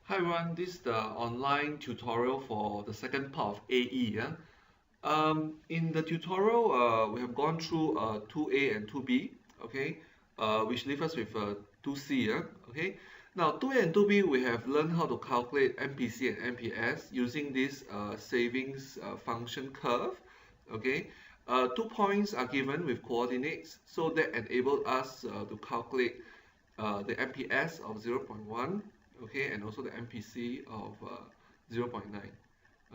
Hi everyone, this is the online tutorial for the second part of AE. Yeah? In the tutorial, we have gone through 2A and 2B, okay, which leave us with 2C. Yeah? Okay. Now 2A and 2B, we have learned how to calculate MPC and MPS using this savings function curve. Okay. 2 points are given with coordinates, so that enabled us to calculate the MPS of 0.1, okay, and also the MPC of 0.9.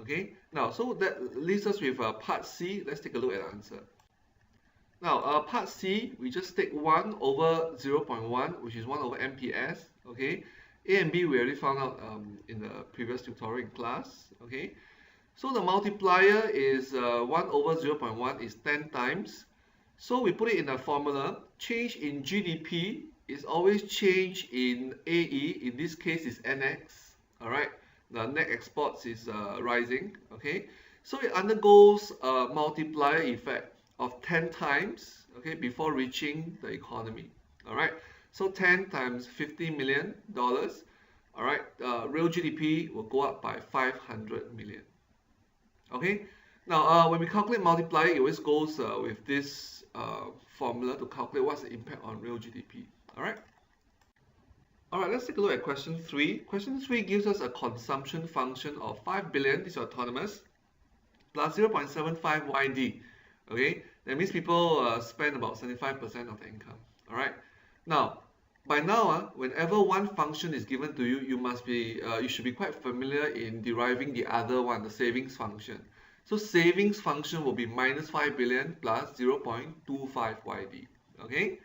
Okay, now so that leaves us with part C. Let's take a look at the answer. Now part C, we just take 1 over 0.1, which is 1 over MPS. Okay, A and B we already found out in the previous tutorial in class. Okay, so the multiplier is 1 over 0.1 is 10 times. So we put it in a formula. Change in GDP is always change in AE. In this case is NX. All right, the net exports is rising. Okay, so it undergoes a multiplier effect of 10 times. Okay, before reaching the economy. All right, so 10 times $50 million. All right, real GDP will go up by 500 million. Okay, now when we calculate multiplier, it always goes with this formula to calculate what's the impact on real GDP. Alright, let's take a look at question 3. Question 3 gives us a consumption function of 5 billion, this is autonomous, plus 0.75 YD. Okay, that means people spend about 75% of the income. Alright, now by now, whenever one function is given to you, you should be quite familiar in deriving the other one, the savings function. So savings function will be minus 5 billion plus 0.25 YD. Okay.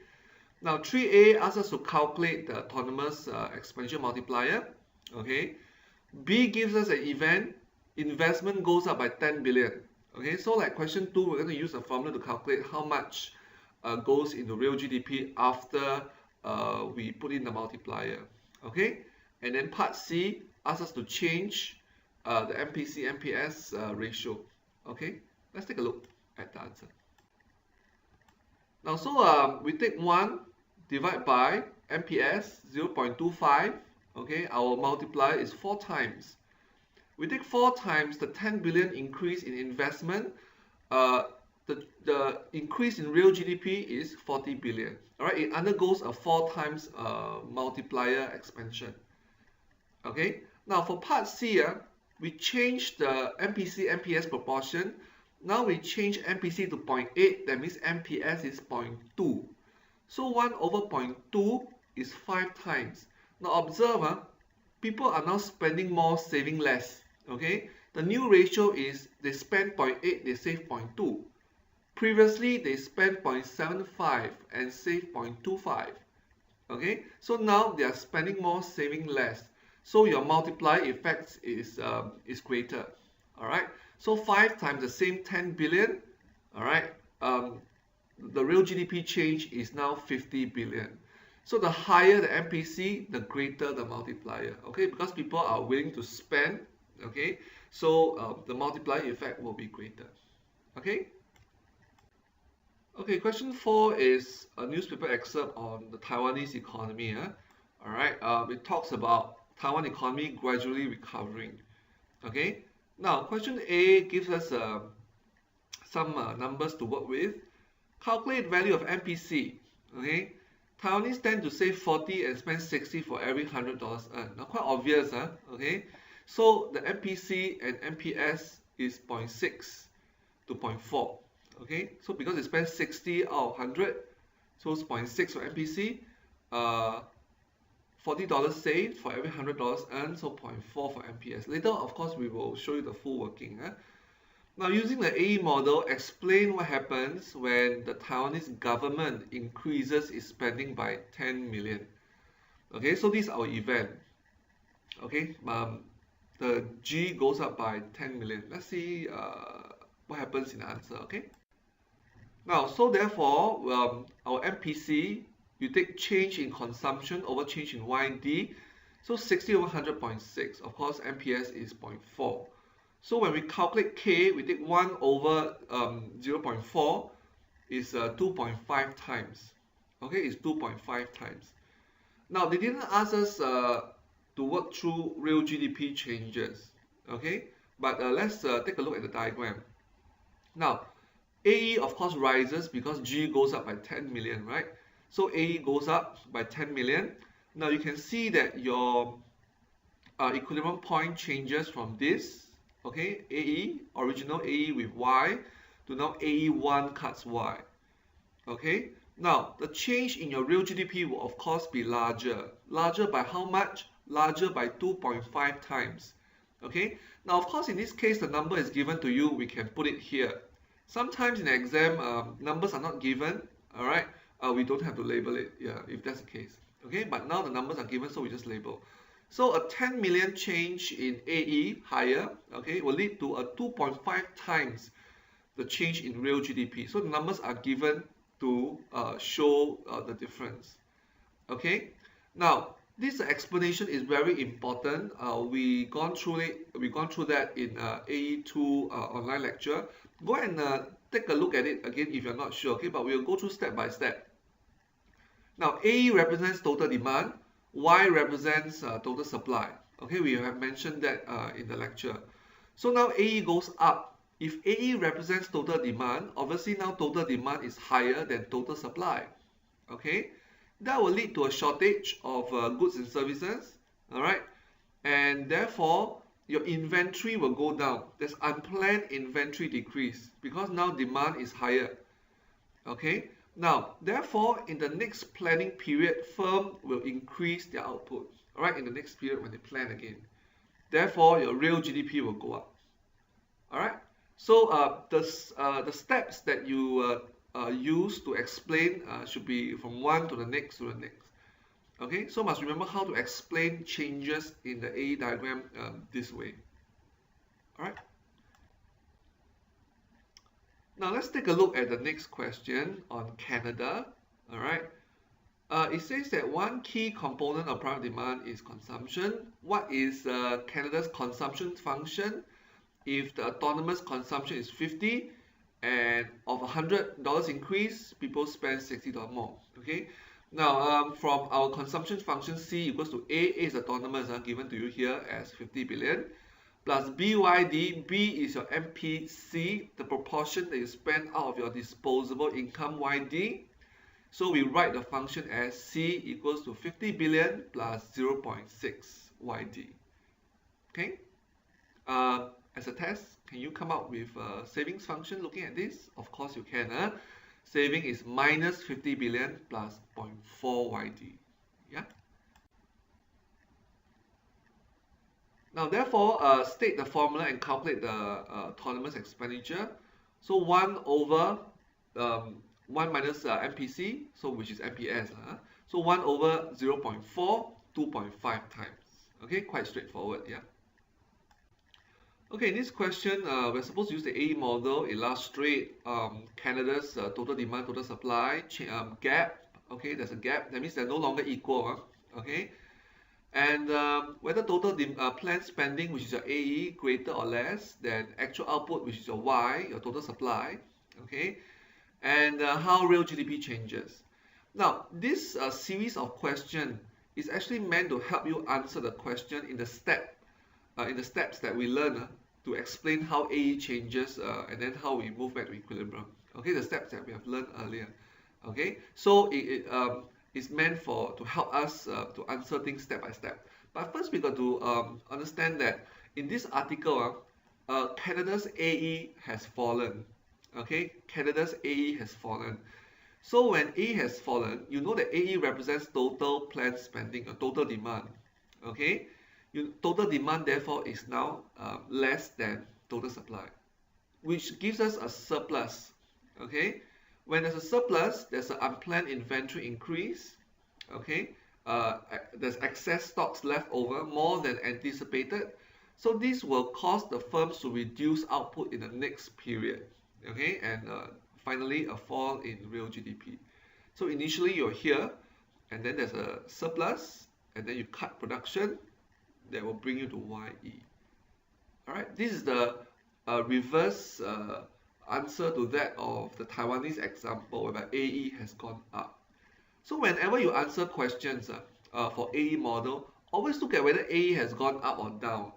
Now 3A asks us to calculate the autonomous exponential multiplier. Okay. B gives us an event. Investment goes up by 10 billion. Okay. So like question 2, we're going to use a formula to calculate how much goes into real GDP after we put in the multiplier. Okay. And then part C asks us to change the MPC MPS ratio. Okay, let's take a look at the answer. Now, so we take 1 divide by MPS 0.25. Okay, our multiplier is 4 times. We take 4 times the 10 billion increase in investment. The increase in real GDP is 40 billion. All right, it undergoes a 4 times multiplier expansion. Okay, now for part C, we change the MPC MPS proportion. Now we change MPC to 0.8, that means MPS is 0.2. So 1 over 0.2 is 5 times. Now observe, people are now spending more, saving less. Okay, the new ratio is they spend 0.8, they save 0.2. Previously they spent 0.75 and save 0.25. Okay, so now they are spending more, saving less. So your multiplier effect is greater. All right. So 5 times the same 10 billion. All right. The real GDP change is now 50 billion. So the higher the MPC, the greater the multiplier. Okay, because people are willing to spend. Okay, so the multiplier effect will be greater. Okay. Okay, question 4 is a newspaper excerpt on the Taiwanese economy. All right. It talks about Taiwan economy gradually recovering. Okay, now question A gives us some numbers to work with. Calculate value of MPC. Okay, Taiwanese tend to save 40 and spend 60 for every $100 earned. Now quite obvious, okay. So the MPC and MPS is 0.6 to 0.4. Okay, so because they spend 60 out of 100, so it's 0.6 for MPC. $40 saved for every $100 earned, so 0.4 for MPS. Later, of course, we will show you the full working. Now, using the AE model, explain what happens when the Taiwanese government increases its spending by 10 million. Okay, so this is our event. Okay, the G goes up by 10 million. Let's see what happens in the answer. Okay. Now, so therefore, our MPC, you take change in consumption over change in YD. So 60 over 100.6. Of course, MPS is 0.4. So when we calculate K, we take 1 over 0.4 is 2.5 times. Okay, it's 2.5 times. Now, they didn't ask us to work through real GDP changes. Okay, but let's take a look at the diagram. Now, AE of course rises because G goes up by 10 million, right? So AE goes up by 10 million. Now you can see that your equilibrium point changes from this, okay, AE, original AE with Y, to now AE1 cuts Y. Okay, now the change in your real GDP will of course be larger. Larger by how much? Larger by 2.5 times. Okay, now of course in this case the number is given to you, we can put it here. Sometimes in the exam, numbers are not given, alright, we don't have to label it, yeah, if that's the case. Okay, but now the numbers are given, so we just label. So a 10 million change in AE higher, okay, will lead to a 2.5 times the change in real GDP. So the numbers are given to show the difference. Okay, now this explanation is very important. We gone through that in AE2 online lecture. Go and take a look at it again if you're not sure. Okay, but we'll go through step by step. Now AE represents total demand, Y represents total supply. Okay, we have mentioned that in the lecture. So now AE goes up. If AE represents total demand, obviously now total demand is higher than total supply. Okay, that will lead to a shortage of goods and services. All right, and therefore your inventory will go down. There's unplanned inventory decrease because now demand is higher. Okay, now therefore in the next planning period, firm will increase their output. All right, in the next period when they plan again. Therefore your real GDP will go up. All right. So the steps that you use to explain should be from one to the next to the next. Okay, so must remember how to explain changes in the AE diagram this way. All right. Now let's take a look at the next question on Canada. All right. It says that one key component of private demand is consumption. What is Canada's consumption function? If the autonomous consumption is 50 and of $100 increase, people spend $60 more. Okay. Now from our consumption function C equals to A is autonomous, given to you here as 50 billion, plus BYD, B is your MPC, the proportion that you spend out of your disposable income YD. So we write the function as C equals to 50 billion plus 0.6 YD. Okay. As a test, can you come up with a savings function looking at this? Of course you can. Saving is minus 50 billion plus 0.4 YD. Yeah. Now therefore, state the formula and calculate the autonomous expenditure. So 1 over 1 minus MPC, so which is MPS. So 1 over 0.4, 2.5 times. Okay, quite straightforward. Yeah. Okay, in this question, we're supposed to use the AE model, illustrate Canada's total demand, total supply, gap. Okay, there's a gap. That means they're no longer equal. Okay, and whether total planned spending, which is your AE, greater or less than actual output, which is your Y, your total supply. Okay, and how real GDP changes. Now, this series of questions is actually meant to help you answer the question in the steps that we learn to explain how AE changes and then how we move back to equilibrium. Okay, the steps that we have learned earlier. Okay, so it's meant to help us to answer things step by step. But first we got to understand that in this article, Canada's AE has fallen. Okay, Canada's AE has fallen. So when AE has fallen, you know that AE represents total planned spending, or total demand. Okay. Total demand therefore is now less than total supply, which gives us a surplus. Okay, when there's a surplus, there's an unplanned inventory increase. Okay, there's excess stocks left over, more than anticipated. So this will cause the firms to reduce output in the next period. Okay, and finally a fall in real GDP. So initially you're here, and then there's a surplus, and then you cut production. That will bring you to YE. Alright, this is the reverse answer to that of the Taiwanese example whereby AE has gone up. So whenever you answer questions for AE model, always look at whether AE has gone up or down.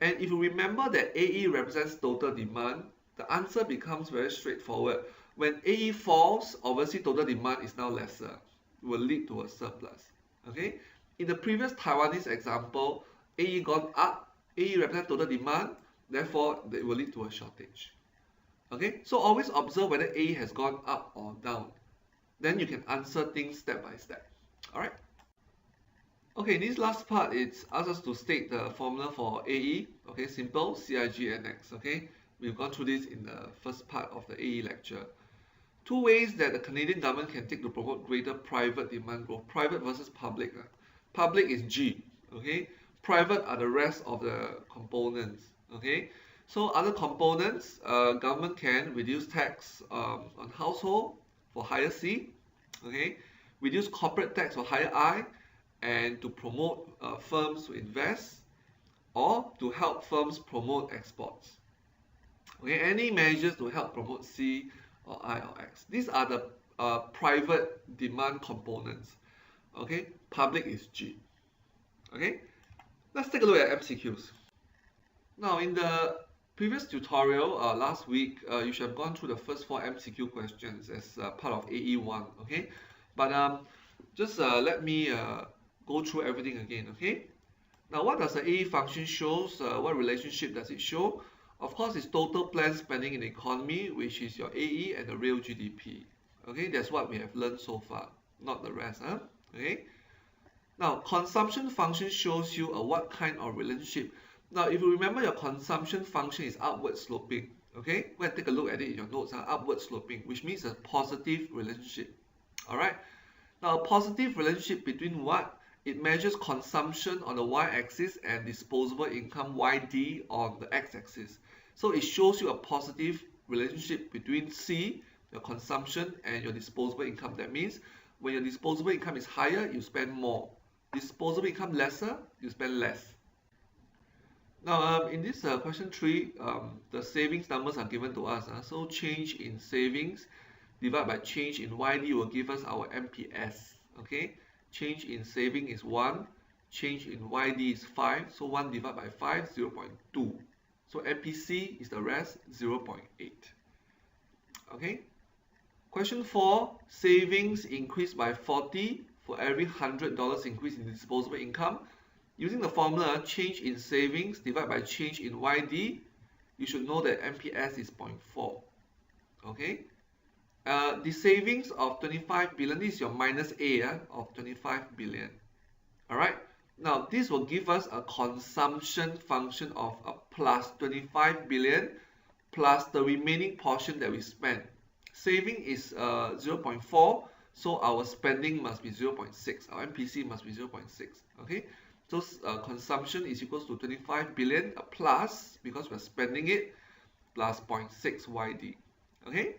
And if you remember that AE represents total demand, the answer becomes very straightforward. When AE falls, obviously total demand is now lesser. It will lead to a surplus. Okay? In the previous Taiwanese example, AE gone up, AE represents total demand, therefore it will lead to a shortage. Okay? So always observe whether AE has gone up or down. Then you can answer things step by step. Alright? Okay, this last part, it asks us to state the formula for AE. Okay, simple, CIGNX. Okay, we've gone through this in the first part of the AE lecture. Two ways that the Canadian government can take to promote greater private demand growth. Private versus public. Public is G. Okay, private are the rest of the components. Okay, so other components, government can reduce tax on household for higher C. Okay, reduce corporate tax for higher I, and to promote firms to invest, or to help firms promote exports. Okay, any measures to help promote C or I or X. These are the private demand components. Okay, public is G. Okay, let's take a look at MCQs. Now, in the previous tutorial last week, you should have gone through the first 4 MCQ questions as part of AE1. Okay, but just let me go through everything again. Okay, now what does the AE function shows? What relationship does it show? Of course, it's total planned spending in the economy, which is your AE, and the real GDP. Okay, that's what we have learned so far, not the rest. Okay, now consumption function shows you what kind of relationship. Now, if you remember, your consumption function is upward sloping. Okay, go and take a look at it in your notes. Upward sloping, which means a positive relationship. All right, now a positive relationship between what? It measures consumption on the y-axis and disposable income YD on the x-axis. So it shows you a positive relationship between C, your consumption, and your disposable income. That means when your disposable income is higher, you spend more. Disposable income lesser, you spend less. Now, in this question 3, the savings numbers are given to us. So change in savings divided by change in YD will give us our MPS. Okay. Change in saving is 1, change in YD is 5, so 1 divided by 5, 0.2. So MPC is the rest, 0.8. Okay. Question 4, savings increased by 40 for every $100 increase in disposable income. Using the formula change in savings divided by change in YD, you should know that MPS is 0.4. Okay. The savings of 25 billion, this is your minus A of 25 billion. Alright, now this will give us a consumption function of a plus 25 billion plus the remaining portion that we spend. Saving is 0.4, so our spending must be 0.6, our MPC must be 0.6. Okay, so consumption is equals to 25 billion plus, because we're spending it, plus 0.6 YD. Okay.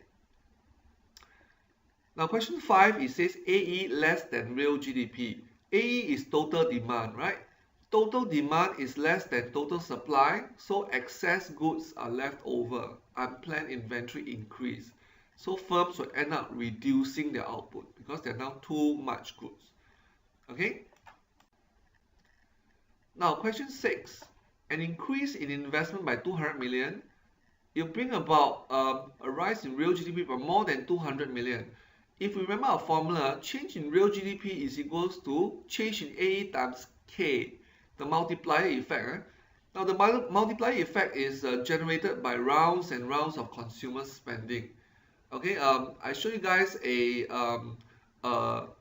Now question 5, it says AE less than real GDP. AE is total demand, right? Total demand is less than total supply, so excess goods are left over. Unplanned inventory increase. So firms will end up reducing their output because there are now too much goods. Okay? Now question 6, an increase in investment by 200 million, it'll bring about a rise in real GDP by more than 200 million. If we remember our formula, change in real GDP is equals to change in AE times K, the multiplier effect. Now the multiplier effect is generated by rounds and rounds of consumer spending. Okay, I show you guys a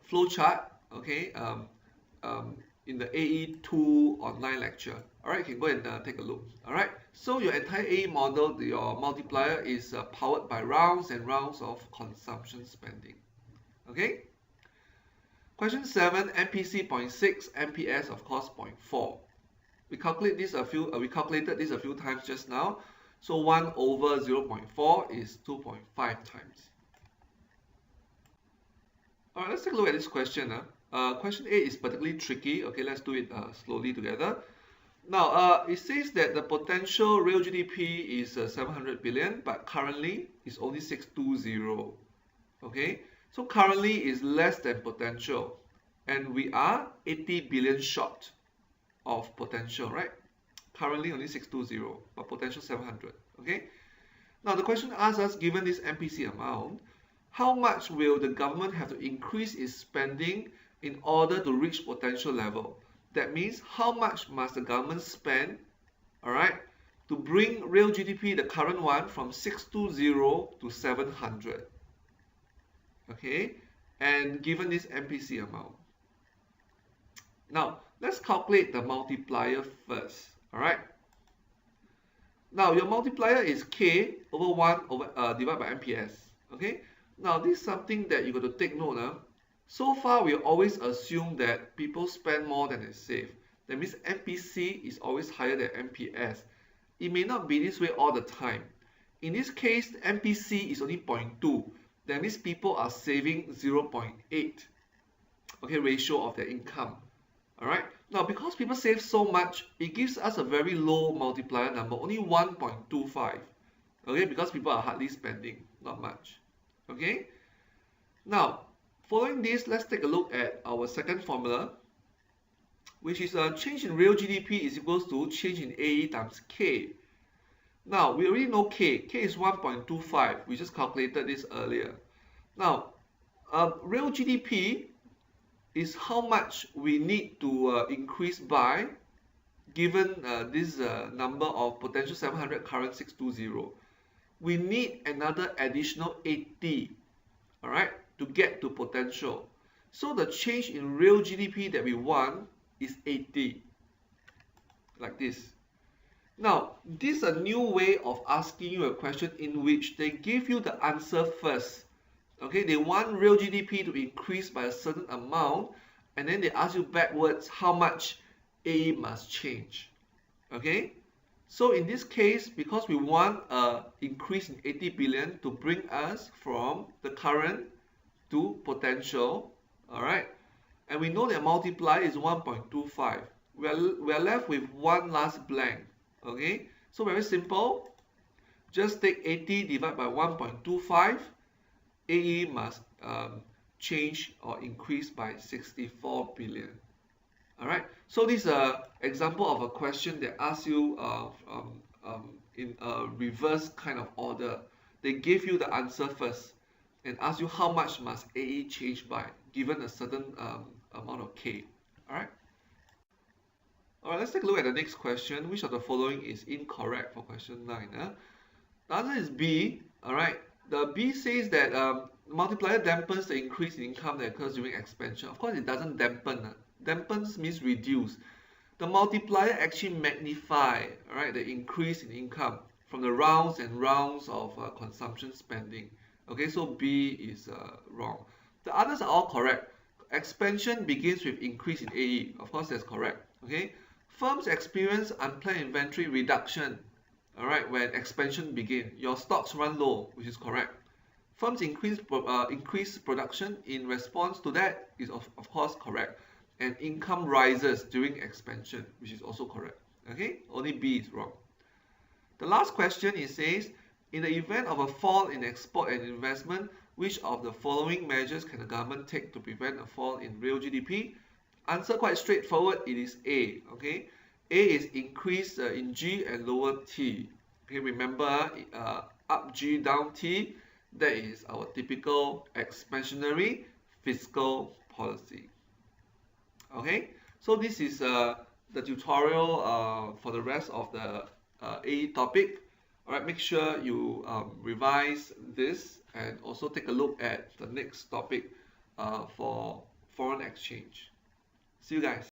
flow chart. Okay, in the AE2 online lecture. Alright, you can go and take a look. Alright, so your entire AE model, your multiplier is powered by rounds and rounds of consumption spending. Okay. Question 7, MPC 0.6, MPS of course 0.4. We calculated this a few times just now. So 1 over 0.4 is 2.5 times. Alright, let's take a look at this question. Question 8 is particularly tricky. Okay, let's do it slowly together. Now, it says that the potential real GDP is 700 billion, but currently it's only 620. Okay, so currently is less than potential, and we are 80 billion short. of potential, right? Currently only 620, but potential 700. Okay. Now the question asks us, given this MPC amount, how much will the government have to increase its spending in order to reach potential level? That means how much must the government spend, all right, to bring real GDP, the current one, from 620 to 700. Okay, and given this MPC amount. Now let's calculate the multiplier first. All right. Now your multiplier is K over 1 over divided by MPS. Okay. Now this is something that you got to take note. So far we always assume that people spend more than they save. That means MPC is always higher than MPS. It may not be this way all the time. In this case, MPC is only 0.2. That means people are saving 0.8. Okay, ratio of their income. Alright. Now because people save so much, it gives us a very low multiplier number, only 1.25. Okay, because people are hardly spending, not much. Okay. Now, following this, let's take a look at our second formula, which is a change in real GDP is equals to change in AE times K. Now, we already know K. K is 1.25. We just calculated this earlier. Now, real GDP is how much we need to increase by, given this number of potential 700, current 620. We need another additional 80, all right, to get to potential. So the change in real GDP that we want is 80, like this. Now, this is a new way of asking you a question in which they give you the answer first. Okay, they want real GDP to increase by a certain amount, and then they ask you backwards how much AE must change. Okay, so in this case, because we want an increase in 80 billion to bring us from the current to potential, all right, and we know that multiply is 1.25. We are left with one last blank. Okay, so very simple. Just take 80 divided by 1.25. AE must change or increase by 64 billion. All right. So this is an example of a question that asks you in a reverse kind of order. They give you the answer first and ask you how much must AE change by, given a certain amount of K. All right. All right, let's take a look at the next question. Which of the following is incorrect for question 9? The answer is B. All right. The B says that multiplier dampens the increase in income that occurs during expansion. Of course, it doesn't dampen. Dampens means reduce. The multiplier actually magnify, all right, the increase in income from the rounds and rounds of consumption spending. Okay, so B is wrong. The others are all correct. Expansion begins with increase in AE. Of course, that's correct. Okay. Firms experience unplanned inventory reduction, all right, when expansion begins. Your stocks run low, which is correct. Firms increase production in response to that is of course correct. And income rises during expansion, which is also correct. Okay, only B is wrong. The last question, it says, in the event of a fall in export and investment, which of the following measures can the government take to prevent a fall in real GDP? Answer quite straightforward, it is A. Okay, A is increase in G and lower T. Okay, remember up G, down T, that is our typical expansionary fiscal policy. Okay, so this is the tutorial for the rest of the AE topic. All right, make sure you revise this and also take a look at the next topic for foreign exchange. See you guys.